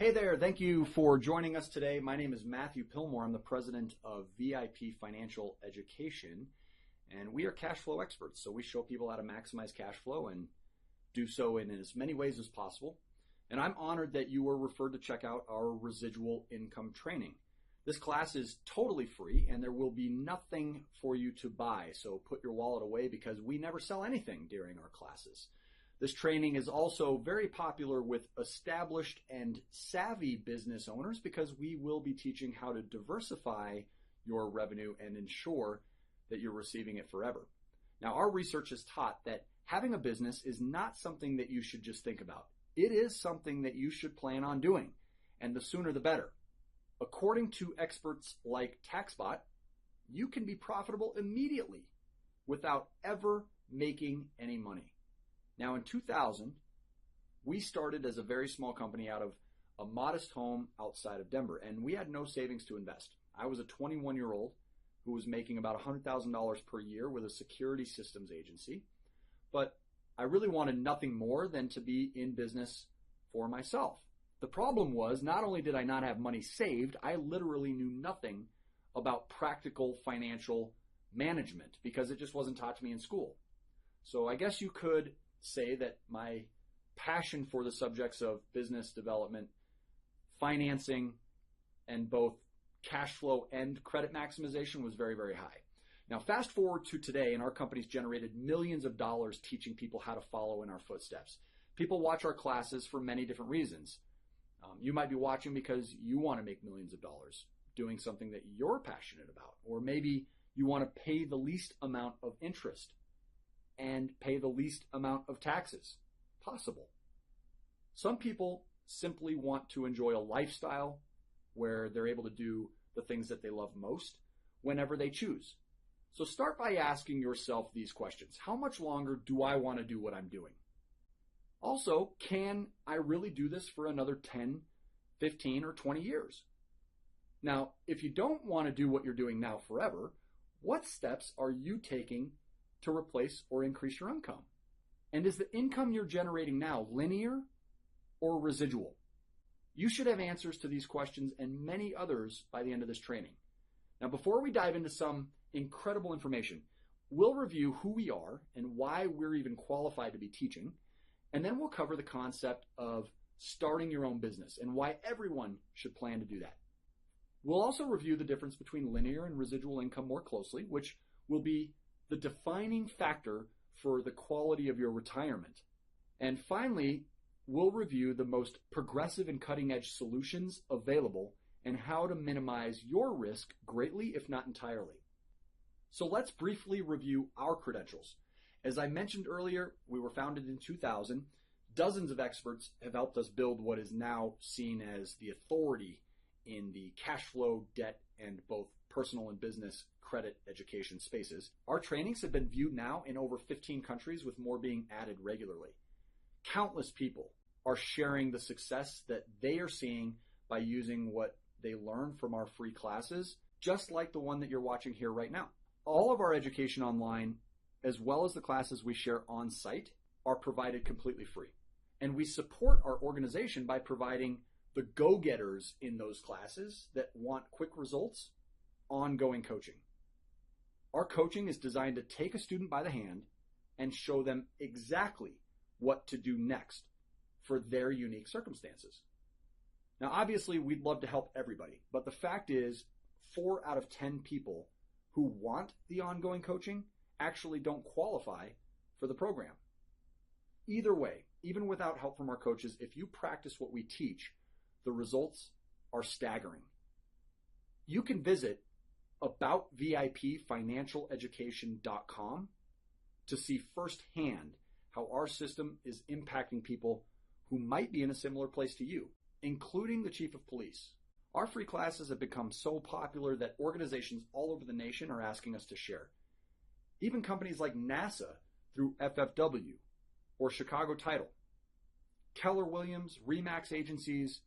Hey there, thank you for joining us today. My name is Matthew Pillmore. I'm the president of VIP Financial Education, and we are cash flow experts. So we show people how to maximize cash flow and do so in as many ways as possible. And I'm honored that you were referred to check out our residual income training. This class is totally free and there will be nothing for you to buy. So put your wallet away because we never sell anything during our classes. This training is also very popular with established and savvy business owners because we will be teaching how to diversify your revenue and ensure that you're receiving it forever. Now, our research has taught that having a business is not something that you should just think about. It is something that you should plan on doing, and the sooner the better. According to experts like TaxBot, you can be profitable immediately without ever making any money. Now, in 2000, we started as a very small company out of a modest home outside of Denver, and we had no savings to invest. I was a 21-year-old who was making about $100,000 per year with a security systems agency, but I really wanted nothing more than to be in business for myself. The problem was, not only did I not have money saved, I literally knew nothing about practical financial management because it just wasn't taught to me in school. So I guess you could say that my passion for the subjects of business development, financing, and both cash flow and credit maximization was very, very high. Now, fast forward to today, and our company's generated millions of dollars teaching people how to follow in our footsteps. People watch our classes for many different reasons. You might be watching because you want to make millions of dollars doing something that you're passionate about, or maybe you want to pay the least amount of interest and pay the least amount of taxes possible. Some people simply want to enjoy a lifestyle where they're able to do the things that they love most whenever they choose. So start by asking yourself these questions. How much longer do I want to do what I'm doing? Also, can I really do this for another 10, 15, or 20 years? Now, if you don't want to do what you're doing now forever, what steps are you taking to replace or increase your income? And is the income you're generating now linear or residual? You should have answers to these questions and many others by the end of this training. Now, before we dive into some incredible information, we'll review who we are and why we're even qualified to be teaching, and then we'll cover the concept of starting your own business and why everyone should plan to do that. We'll also review the difference between linear and residual income more closely, which will be the defining factor for the quality of your retirement. And finally, we'll review the most progressive and cutting-edge solutions available and how to minimize your risk greatly, if not entirely. So let's briefly review our credentials. As I mentioned earlier, we were founded in 2000. Dozens of experts have helped us build what is now seen as the authority in the cash flow, debt, and both personal and business credit education spaces. Our trainings have been viewed now in over 15 countries, with more being added regularly. Countless people are sharing the success that they are seeing by using what they learn from our free classes, just like the one that you're watching here right now. All of our education online, as well as the classes we share on site, are provided completely free. And we support our organization by providing the go-getters in those classes that want quick results, ongoing coaching. Our coaching is designed to take a student by the hand and show them exactly what to do next for their unique circumstances. Now, obviously, we'd love to help everybody, but the fact is 4 out of 10 people who want the ongoing coaching actually don't qualify for the program. Either way, even without help from our coaches, if you practice what we teach, the results are staggering. You can visit aboutvipfinancialeducation.com to see firsthand how our system is impacting people who might be in a similar place to you, including the chief of police. Our free classes have become so popular that organizations all over the nation are asking us to share. Even companies like NASA through FFW or Chicago Title, Keller Williams, RE/MAX agencies,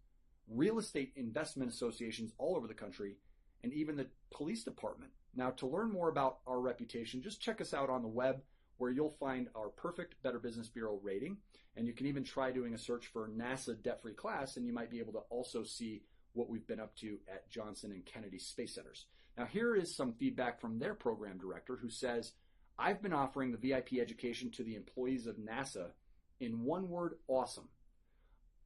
real estate investment associations all over the country, and even the police department. Now, to learn more about our reputation, just check us out on the web. where you'll find our perfect Better Business Bureau rating. And you can even try doing a search for NASA debt-free class, and you might be able to also see what we've been up to at Johnson and Kennedy Space Centers. Now, here is some feedback from their program director who says, I've been offering the VIP education to the employees of NASA in one word, awesome.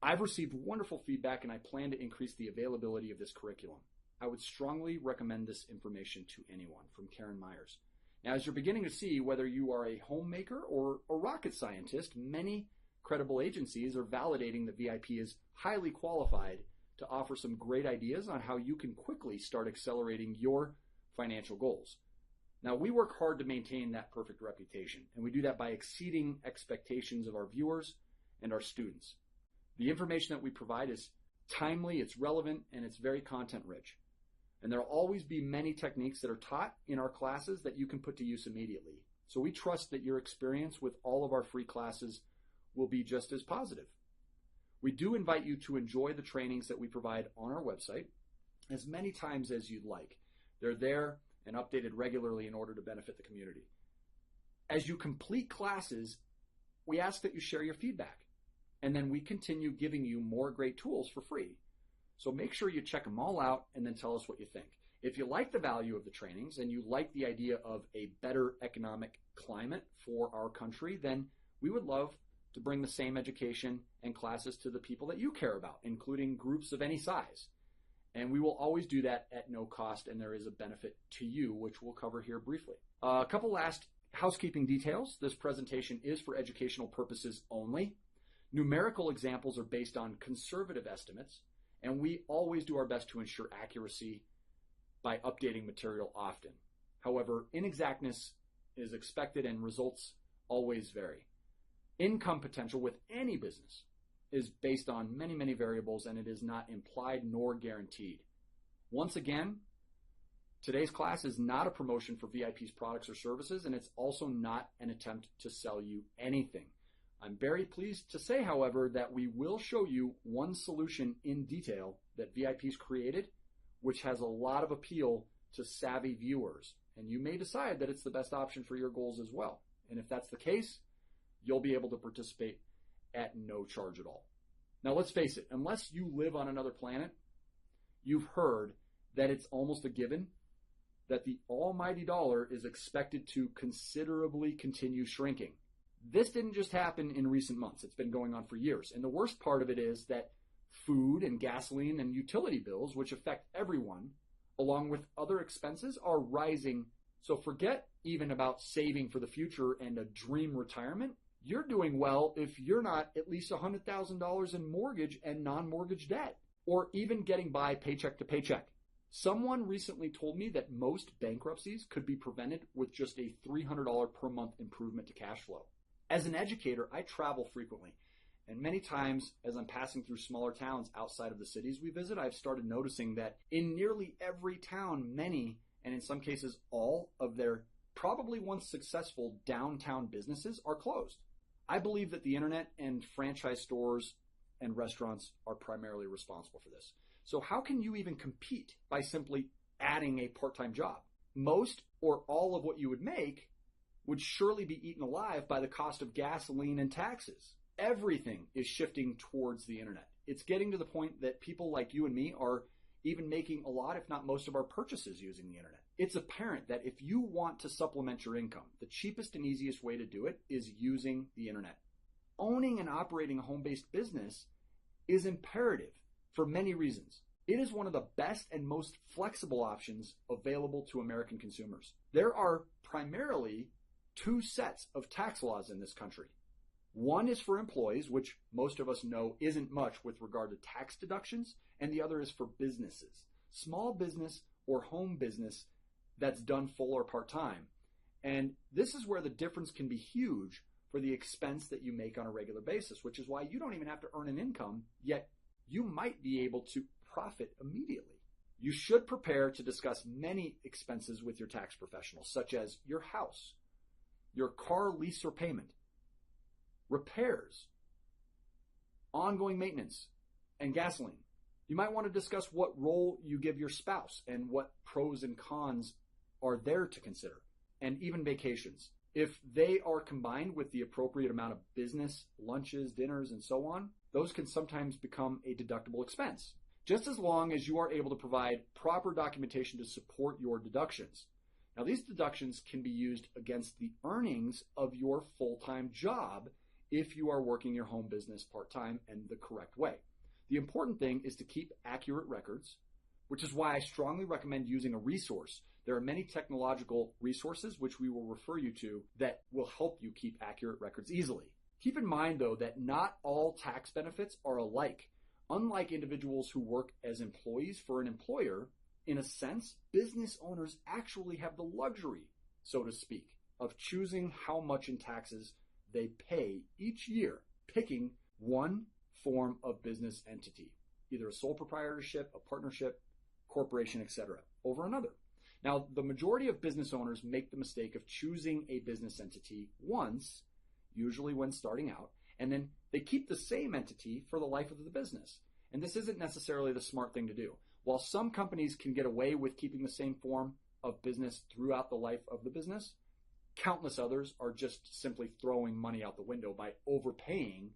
I've received wonderful feedback and I plan to increase the availability of this curriculum. I would strongly recommend this information to anyone, from Karen Myers. Now, as you're beginning to see, whether you are a homemaker or a rocket scientist, many credible agencies are validating that VIP is highly qualified to offer some great ideas on how you can quickly start accelerating your financial goals. Now, we work hard to maintain that perfect reputation, and we do that by exceeding expectations of our viewers and our students. The information that we provide is timely, it's relevant, and it's very content rich. And there will always be many techniques that are taught in our classes that you can put to use immediately. So we trust that your experience with all of our free classes will be just as positive. We do invite you to enjoy the trainings that we provide on our website as many times as you'd like. They're there and updated regularly in order to benefit the community. As you complete classes, we ask that you share your feedback, and then we continue giving you more great tools for free. So make sure you check them all out and then tell us what you think. If you like the value of the trainings and you like the idea of a better economic climate for our country, then we would love to bring the same education and classes to the people that you care about, including groups of any size. And we will always do that at no cost, and there is a benefit to you, which we'll cover here briefly. A couple last housekeeping details. This presentation is for educational purposes only. Numerical examples are based on conservative estimates, and we always do our best to ensure accuracy by updating material often. However, inexactness is expected and results always vary. Income potential with any business is based on many, many variables, and it is not implied nor guaranteed. Once again, today's class is not a promotion for VIP's products or services, and it's also not an attempt to sell you anything. I'm very pleased to say, however, that we will show you one solution in detail that VIP's created, which has a lot of appeal to savvy viewers, and you may decide that it's the best option for your goals as well. And if that's the case, you'll be able to participate at no charge at all. Now, let's face it, unless you live on another planet, you've heard that it's almost a given that the almighty dollar is expected to considerably continue shrinking. This didn't just happen in recent months. It's been going on for years. And the worst part of it is that food and gasoline and utility bills, which affect everyone, along with other expenses, are rising. So forget even about saving for the future and a dream retirement. You're doing well if you're not at least $100,000 in mortgage and non-mortgage debt, or even getting by paycheck to paycheck. Someone recently told me that most bankruptcies could be prevented with just a $300 per month improvement to cash flow. As an educator, I travel frequently, and many times as I'm passing through smaller towns outside of the cities we visit, I've started noticing that in nearly every town, many, and in some cases all, of their probably once successful downtown businesses are closed. I believe that the internet and franchise stores and restaurants are primarily responsible for this. So how can you even compete by simply adding a part-time job? Most or all of what you would make would surely be eaten alive by the cost of gasoline and taxes. Everything is shifting towards the internet. It's getting to the point that people like you and me are even making a lot, if not most, of our purchases using the internet. It's apparent that if you want to supplement your income, the cheapest and easiest way to do it is using the internet. Owning and operating a home-based business is imperative for many reasons. It is one of the best and most flexible options available to American consumers. There are primarily two sets of tax laws in this country. One is for employees, which most of us know isn't much with regard to tax deductions, and the other is for businesses, small business or home business that's done full or part-time. And this is where the difference can be huge for the expense that you make on a regular basis, which is why you don't even have to earn an income, yet you might be able to profit immediately. You should prepare to discuss many expenses with your tax professional, such as your house, your car lease or payment, repairs, ongoing maintenance, and gasoline. You might want to discuss what role you give your spouse and what pros and cons are there to consider, and even vacations. If they are combined with the appropriate amount of business, lunches, dinners, and so on, those can sometimes become a deductible expense, just as long as you are able to provide proper documentation to support your deductions. Now, these deductions can be used against the earnings of your full-time job if you are working your home business part-time and the correct way. The important thing is to keep accurate records, which is why I strongly recommend using a resource. There are many technological resources which we will refer you to that will help you keep accurate records easily. Keep in mind, though, that not all tax benefits are alike. Unlike individuals who work as employees for an employer, in a sense, business owners actually have the luxury, so to speak, of choosing how much in taxes they pay each year, picking one form of business entity, either a sole proprietorship, a partnership, corporation, etc., over another. Now, the majority of business owners make the mistake of choosing a business entity once, usually when starting out, and then they keep the same entity for the life of the business. And this isn't necessarily the smart thing to do. While some companies can get away with keeping the same form of business throughout the life of the business, countless others are just simply throwing money out the window by overpaying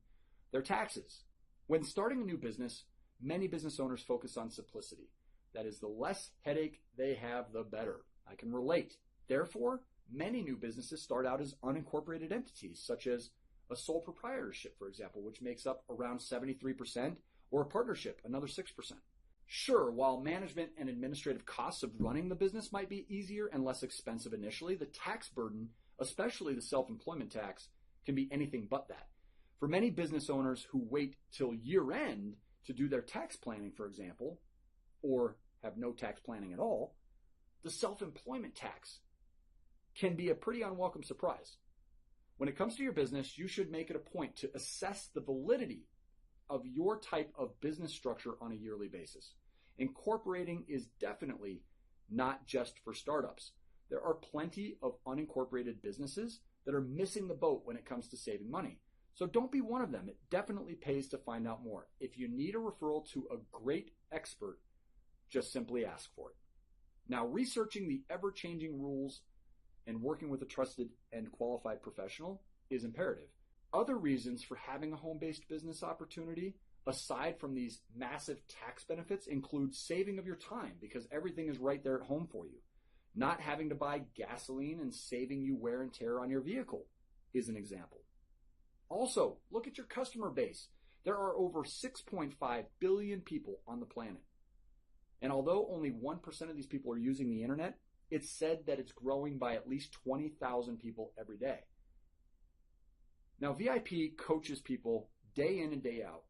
their taxes. When starting a new business, many business owners focus on simplicity. That is, the less headache they have, the better. I can relate. Therefore, many new businesses start out as unincorporated entities, such as a sole proprietorship, for example, which makes up around 73%, or a partnership, another 6%. Sure, while management and administrative costs of running the business might be easier and less expensive initially, the tax burden, especially the self-employment tax, can be anything but that. For many business owners who wait till year end to do their tax planning, for example, or have no tax planning at all, the self-employment tax can be a pretty unwelcome surprise. When it comes to your business, you should make it a point to assess the validity of your type of business structure on a yearly basis. Incorporating is definitely not just for startups. There are plenty of unincorporated businesses that are missing the boat when it comes to saving money. So don't be one of them. It definitely pays to find out more. If you need a referral to a great expert, just simply ask for it. Now, researching the ever-changing rules and working with a trusted and qualified professional is imperative. Other reasons for having a home-based business opportunity, aside from these massive tax benefits, include saving of your time because everything is right there at home for you. Not having to buy gasoline and saving you wear and tear on your vehicle is an example. Also, look at your customer base. There are over 6.5 billion people on the planet. And although only 1% of these people are using the internet, it's said that it's growing by at least 20,000 people every day. Now, VIP coaches people day in and day out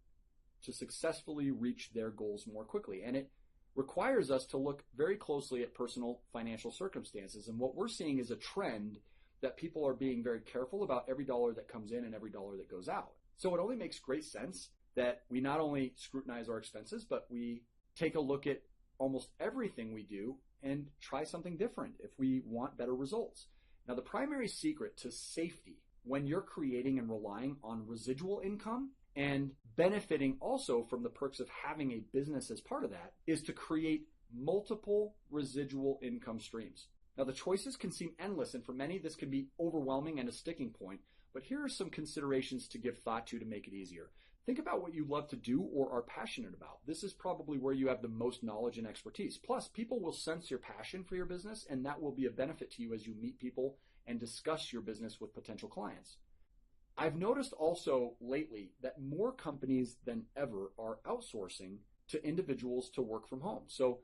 to successfully reach their goals more quickly. And it requires us to look very closely at personal financial circumstances. And what we're seeing is a trend that people are being very careful about every dollar that comes in and every dollar that goes out. So it only makes great sense that we not only scrutinize our expenses, but we take a look at almost everything we do and try something different if we want better results. Now, the primary secret to safety when you're creating and relying on residual income and benefiting also from the perks of having a business as part of that is to create multiple residual income streams. Now, the choices can seem endless, and for many, this can be overwhelming and a sticking point, but here are some considerations to give thought to make it easier. Think about what you love to do or are passionate about. This is probably where you have the most knowledge and expertise. Plus, people will sense your passion for your business, and that will be a benefit to you as you meet people and discuss your business with potential clients. I've noticed also lately that more companies than ever are outsourcing to individuals to work from home. So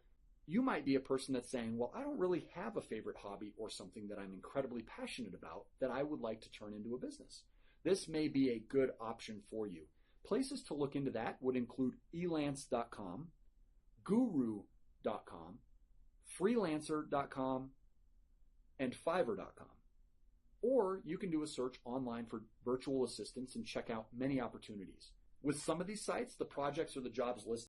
you might be a person that's saying, well, I don't really have a favorite hobby or something that I'm incredibly passionate about that I would like to turn into a business. This may be a good option for you. Places to look into that would include elance.com, guru.com, freelancer.com, and fiverr.com. Or you can do a search online for virtual assistants and check out many opportunities. With some of these sites, the projects or the jobs listed